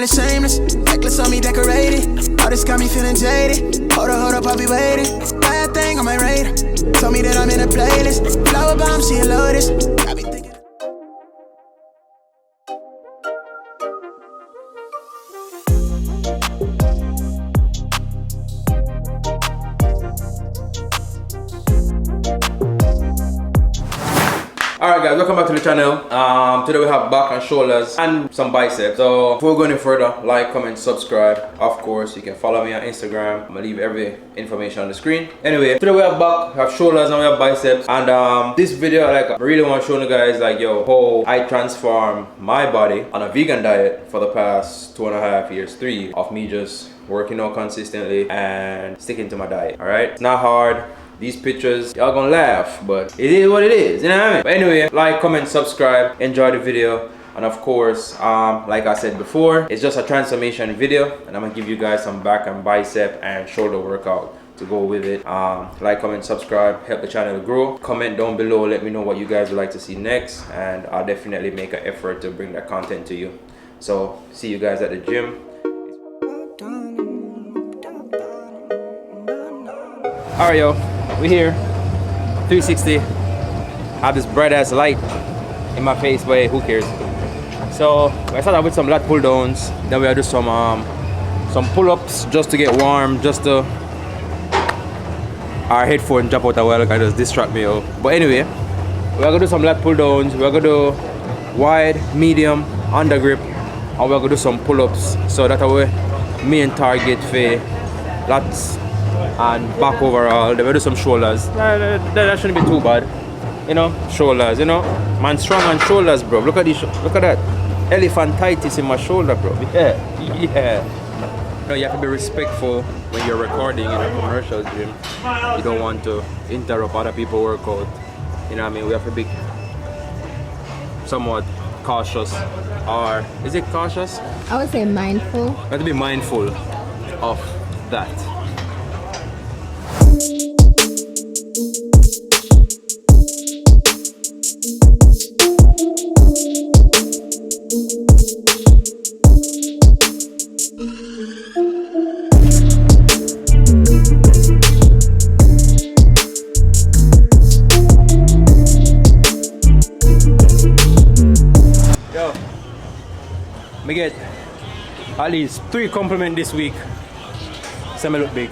feeling shameless. Necklace on me decorated. All this got me feeling jaded. Hold up, I'll be waiting. Bad thing on my radar. Told me that I'm in a playlist. Flower bomb, she a lotus. I be thinking. Alright guys, welcome back to the channel. Today we have back and shoulders and some biceps. So before we go any further, like, comment, subscribe. Of course, you can follow me on Instagram. I'm gonna leave every information on the screen. Anyway, today we have back, we have shoulders, and we have biceps. And this video, like, I really want to show you guys, like, yo, how I transform my body on a vegan diet for the past 2.5 years, 3 years of me just working out consistently and sticking to my diet. Alright, it's not hard. These pictures, y'all gonna laugh, but it is what it is, you know what I mean? But anyway, like, comment, subscribe, enjoy the video. And of course, like I said before, it's just a transformation video, and I'm gonna give you guys some back and bicep and shoulder workout to go with it. Like, comment, subscribe, help the channel grow. Comment down below, let me know what you guys would like to see next, and I'll definitely make an effort to bring that content to you. So see you guys at the gym. Alright, yo, we here, 360. I have this bright ass light in my face, but hey, who cares? So I started with some lat pull downs, then we'll do some pull-ups just to get warm, just to our headphone drop out a while, because just distract me out. But anyway, we're gonna do some lat pull downs, we're gonna do wide, medium, under grip, and we're gonna do some pull-ups. So that's our main target for lats and back overall. Then we'll do some shoulders. That shouldn't be too bad, you know. Shoulders, you know, man, strong on shoulders, bro. Look at this, look at that elephantitis in my shoulder, bro. Yeah. You know, you have to be respectful when you're recording in a commercial gym. You don't want to interrupt other people's workout, you know what I mean? We have to be somewhat cautious, or is it cautious? I would say mindful. You have to be mindful of that. Me get at least 3 compliments this week. Say me look big.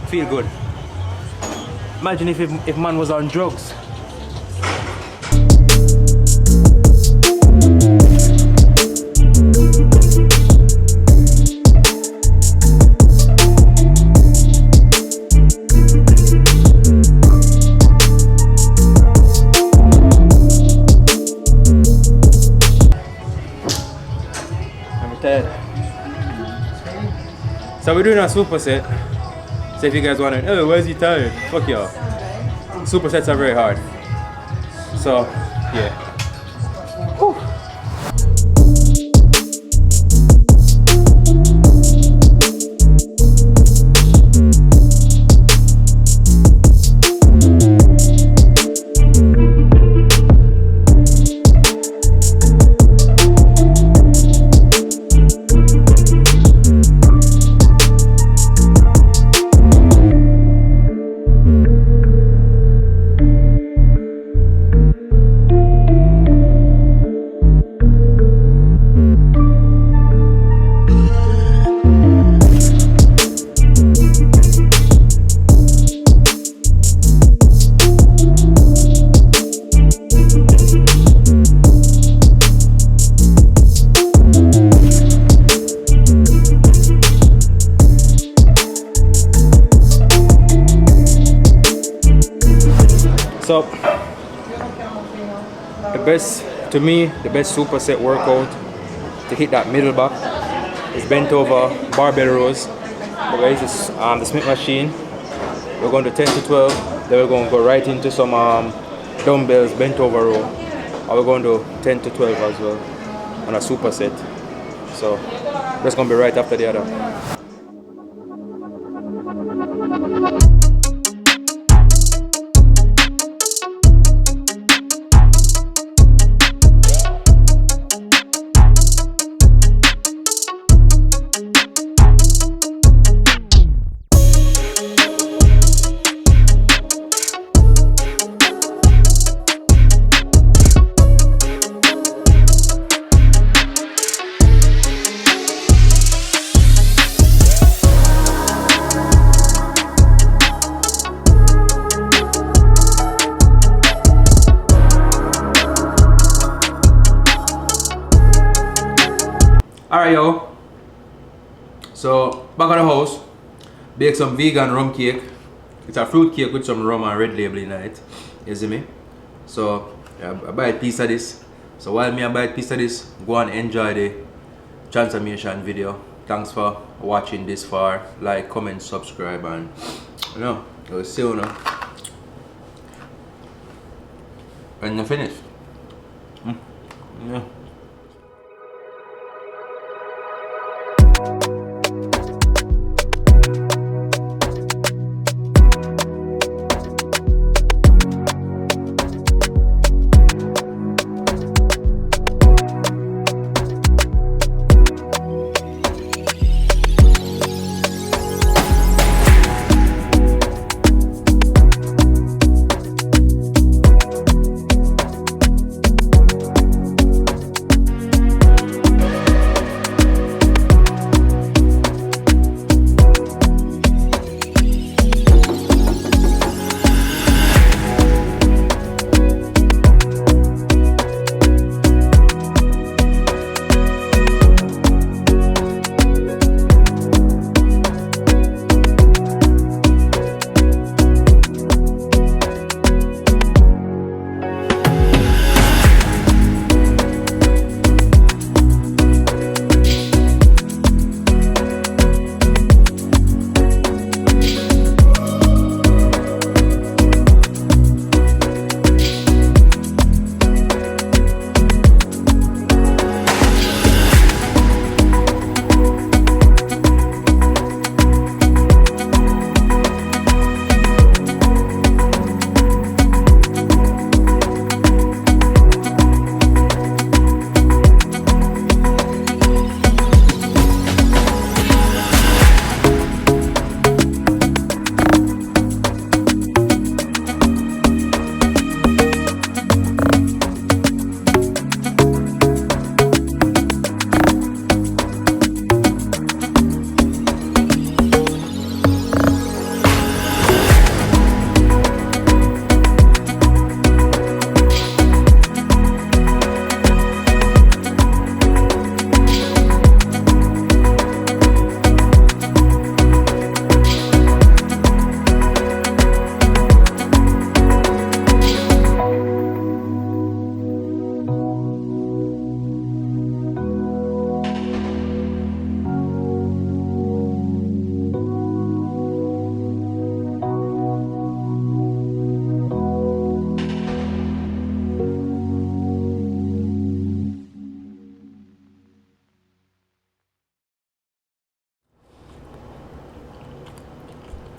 Feel good. Imagine if man was on drugs. So we're doing a superset. So if you guys want to, oh, where's he tired? Fuck y'all. Supersets are very hard. So yeah. Whew. So the best, to me, the best superset workout to hit that middle back is bent over barbell rows. We're going to the Smith machine. We're going to 10 to 12. Then we're going to go right into some dumbbells bent over row. And we're going to 10 to 12 as well on a superset. So that's going to be right after the other. Alright, yo. So, back at the house. Bake some vegan rum cake. It's a fruit cake with some rum and red label in it. You see me? So, I buy a piece of this. So, while me I buy a piece of this, go and enjoy the transformation video. Thanks for watching this far. Like, comment, subscribe, and you know, we'll see you now. And you finish. Yeah.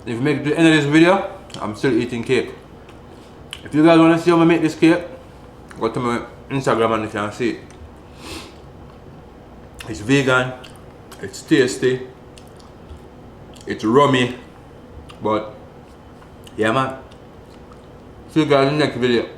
If you make it to the end of this video, I'm still eating cake. If you guys want to see how I make this cake, go to my Instagram and you can see it. It's vegan, it's tasty, it's rummy, but yeah man. See you guys in the next video.